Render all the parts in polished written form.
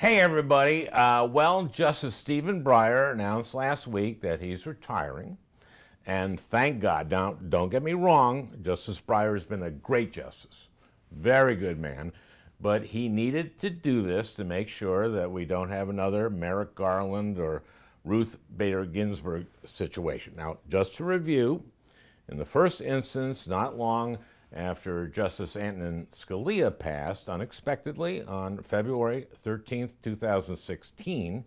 Hey everybody, well, Justice Stephen Breyer announced last week that he's retiring, and thank God. Now, don't get me wrong, Justice Breyer has been a great justice, very good man, but he needed to do this to make sure that we don't have another Merrick Garland or Ruth Bader Ginsburg situation. Now, just to review, in the first instance, not long after Justice Antonin Scalia passed unexpectedly on February 13th, 2016,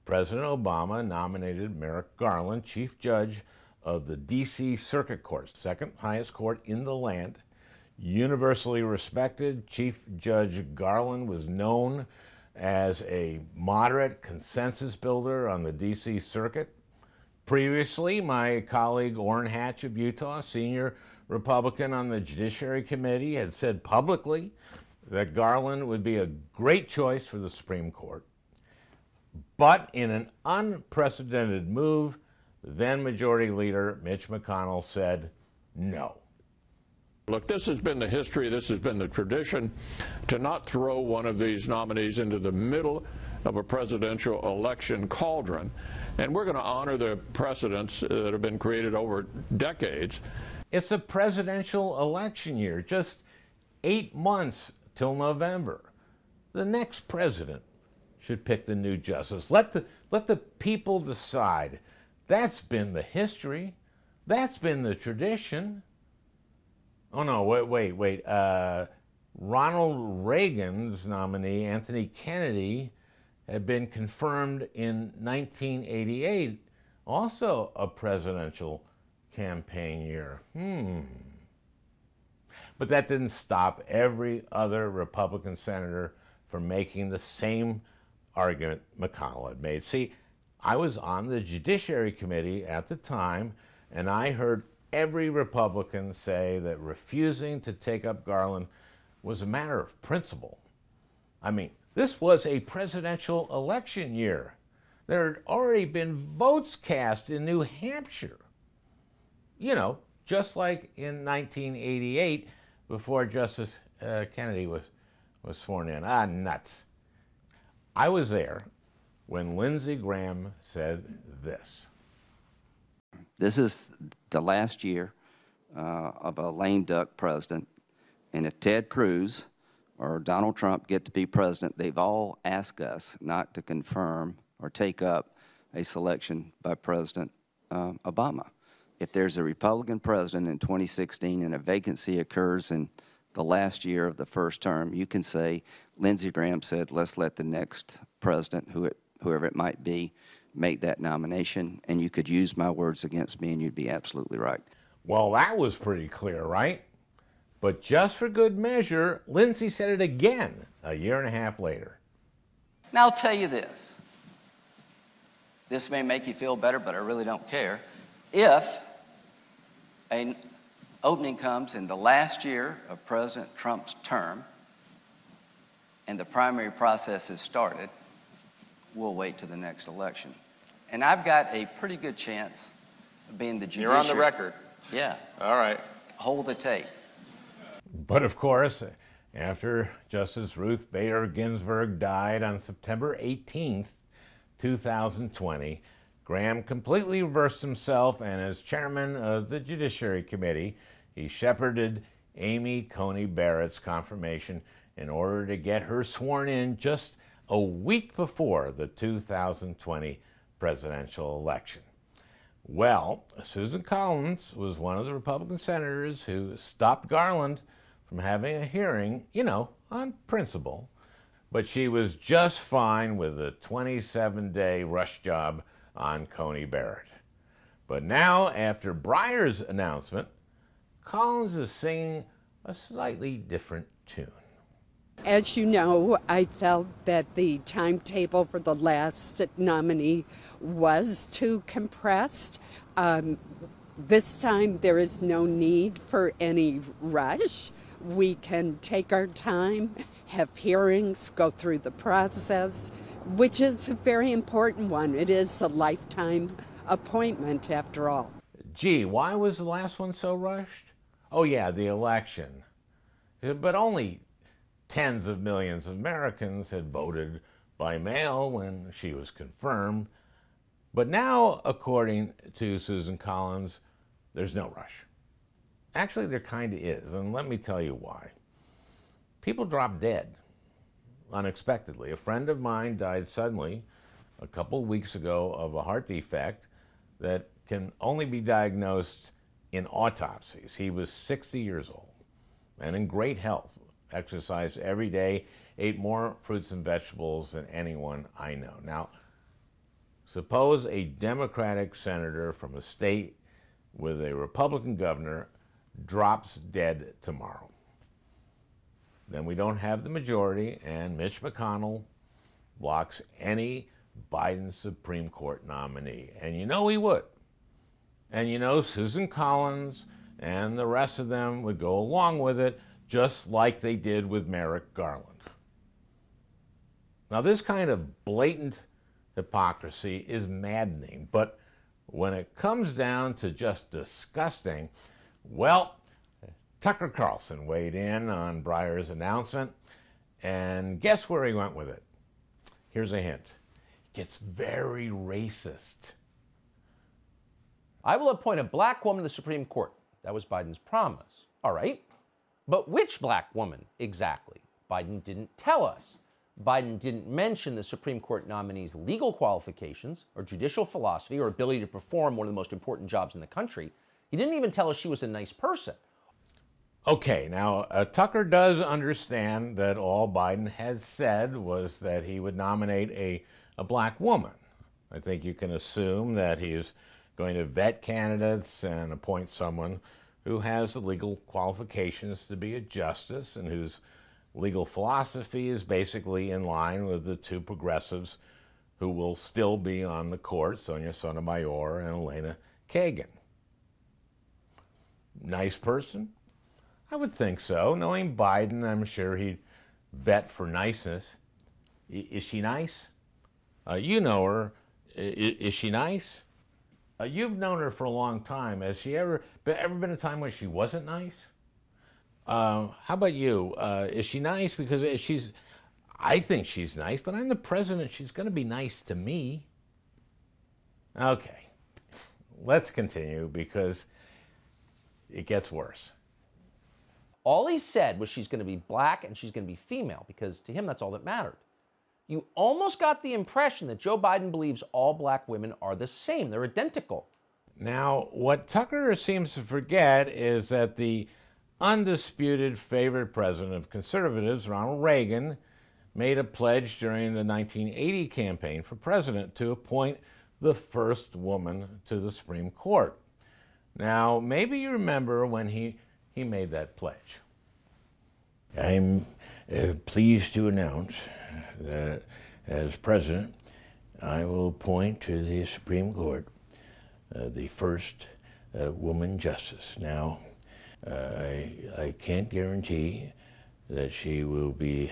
President Obama nominated Merrick Garland, Chief Judge of the D.C. Circuit Court, second highest court in the land. Universally respected, Chief Judge Garland was known as a moderate consensus builder on the D.C. Circuit. Previously, my colleague Orrin Hatch of Utah, senior Republican on the Judiciary Committee, had said publicly that Garland would be a great choice for the Supreme Court. But in an unprecedented move, then Majority Leader Mitch McConnell said no. Look, this has been the history, this has been the tradition, to not throw one of these nominees into the middle of a presidential election cauldron. And we're going to honor the precedents that have been created over decades. It's a presidential election year, just 8 months till November. The next president should pick the new justice. Let the people decide. That's been the history. That's been the tradition. Oh no, wait. Ronald Reagan's nominee, Anthony Kennedy, had been confirmed in 1988, also a presidential campaign year. But that didn't stop every other Republican senator from making the same argument McConnell had made. See, I was on the Judiciary Committee at the time, and I heard every Republican say that refusing to take up Garland was a matter of principle. I mean, this was a presidential election year. There had already been votes cast in New Hampshire. You know, just like in 1988 before Justice Kennedy was sworn in. Nuts. I was there when Lindsey Graham said this. This is the last year of a lame duck president, and if Ted Cruz or Donald Trump get to be president, they've all asked us not to confirm or take up a selection by President Obama. If there's a Republican president in 2016 and a vacancy occurs in the last year of the first term, you can say, Lindsey Graham said, let's let the next president, whoever it might be, make that nomination, and you could use my words against me and you'd be absolutely right. Well, that was pretty clear, right? But just for good measure, Lindsey said it again a year and a half later. Now I'll tell you this. This may make you feel better, but I really don't care. If an opening comes in the last year of President Trump's term and the primary process has started, we'll wait to the next election. And I've got a pretty good chance of being the judiciary. You're on the record. Yeah. All right. Hold the tape. But of course, after Justice Ruth Bader Ginsburg died on September 18th, 2020, Graham completely reversed himself, and as chairman of the Judiciary Committee, he shepherded Amy Coney Barrett's confirmation in order to get her sworn in just a week before the 2020 presidential election. Well, Susan Collins was one of the Republican senators who stopped Garland from having a hearing, you know, on principle, but she was just fine with a 27-day rush job on Coney Barrett. But now, after Breyer's announcement, Collins is singing a slightly different tune. As you know, I felt that the timetable for the last nominee was too compressed. This time there is no need for any rush. We can take our time, have hearings, go through the process, which is a very important one. It is a lifetime appointment after all. Gee, why was the last one so rushed? Oh yeah, the election. But only tens of millions of Americans had voted by mail when she was confirmed. But now, according to Susan Collins, there's no rush. Actually, there kind of is, and let me tell you why. People drop dead unexpectedly. A friend of mine died suddenly a couple of weeks ago of a heart defect that can only be diagnosed in autopsies. He was 60 years old and in great health, exercised every day, ate more fruits and vegetables than anyone I know. Now, suppose a Democratic senator from a state with a Republican governor drops dead tomorrow. Then we don't have the majority, and Mitch McConnell blocks any Biden Supreme Court nominee. And you know he would. And you know Susan Collins and the rest of them would go along with it, just like they did with Merrick Garland. Now, this kind of blatant hypocrisy is maddening, but when it comes down to just disgusting, well, Tucker Carlson weighed in on Breyer's announcement, and guess where he went with it? Here's a hint. It gets very racist. I will appoint a black woman to the Supreme Court. That was Biden's promise. All right. But which black woman exactly? Biden didn't tell us. Biden didn't mention the Supreme Court nominee's legal qualifications or judicial philosophy or ability to perform one of the most important jobs in the country. He didn't even tell us she was a nice person. Okay, now Tucker does understand that all Biden had said was that he would nominate a black woman. I think you can assume that he's going to vet candidates and appoint someone who has the legal qualifications to be a justice and whose legal philosophy is basically in line with the two progressives who will still be on the court, Sonia Sotomayor and Elena Kagan. Nice person? I would think so. Knowing Biden, I'm sure he'd vet for niceness. Is she nice? You know her. Is she nice? You've known her for a long time. Has she ever been a time when she wasn't nice? How about you? Is she nice? Because I think she's nice, but I'm the president. She's going to be nice to me. Okay, let's continue because it gets worse. All he said was she's going to be black and she's going to be female, because to him, that's all that mattered. You almost got the impression that Joe Biden believes all black women are the same. They're identical. Now, what Tucker seems to forget is that the undisputed favorite president of conservatives, Ronald Reagan, made a pledge during the 1980 campaign for president to appoint the first woman to the Supreme Court. Now, maybe you remember when he made that pledge. I'm pleased to announce that as president, I will appoint to the Supreme Court the first woman justice. Now, I can't guarantee that she will be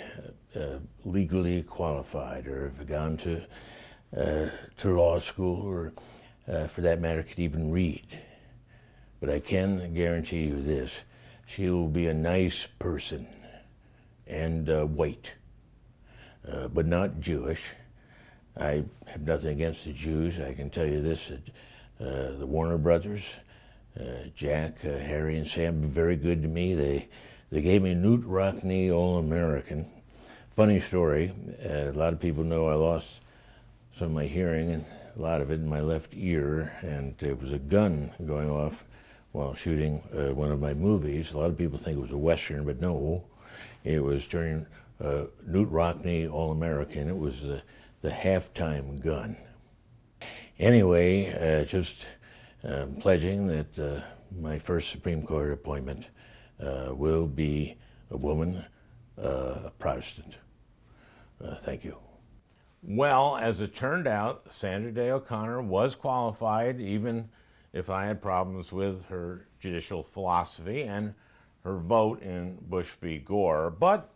legally qualified or have gone to law school or, for that matter, could even read. But I can guarantee you this: she will be a nice person and white, but not Jewish. I have nothing against the Jews. I can tell you this, that the Warner brothers, Jack, Harry, and Sam, very good to me. They gave me Newt Rockney All-American. Funny story, a lot of people know I lost some of my hearing, and a lot of it in my left ear, and there was a gun going off while shooting one of my movies. A lot of people think it was a Western, but no, it was during Newt Rockney All-American. It was the halftime gun. Anyway, just pledging that my first Supreme Court appointment will be a woman, a Protestant. Thank you. Well, as it turned out, Sandra Day O'Connor was qualified, even if I had problems with her judicial philosophy and her vote in Bush v. Gore. But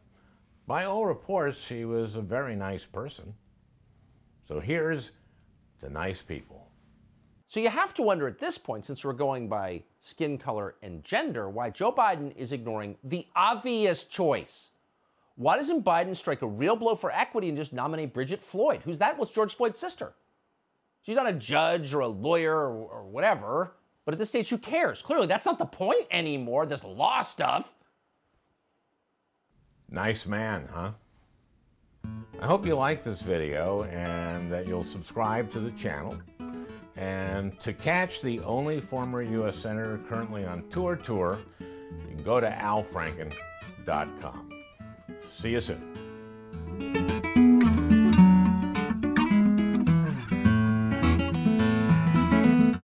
by all reports, she was a very nice person. So here's to nice people. So you have to wonder at this point, since we're going by skin color and gender, why Joe Biden is ignoring the obvious choice. Why doesn't Biden strike a real blow for equity and just nominate Bridget Floyd? Who's that? What's George Floyd's sister? She's not a judge or a lawyer or whatever, but at this stage, who cares? Clearly, that's not the point anymore, this law stuff. Nice man, huh? I hope you like this video and that you'll subscribe to the channel. And to catch the only former U.S. Senator currently on tour, you can go to alfranken.com. See you soon.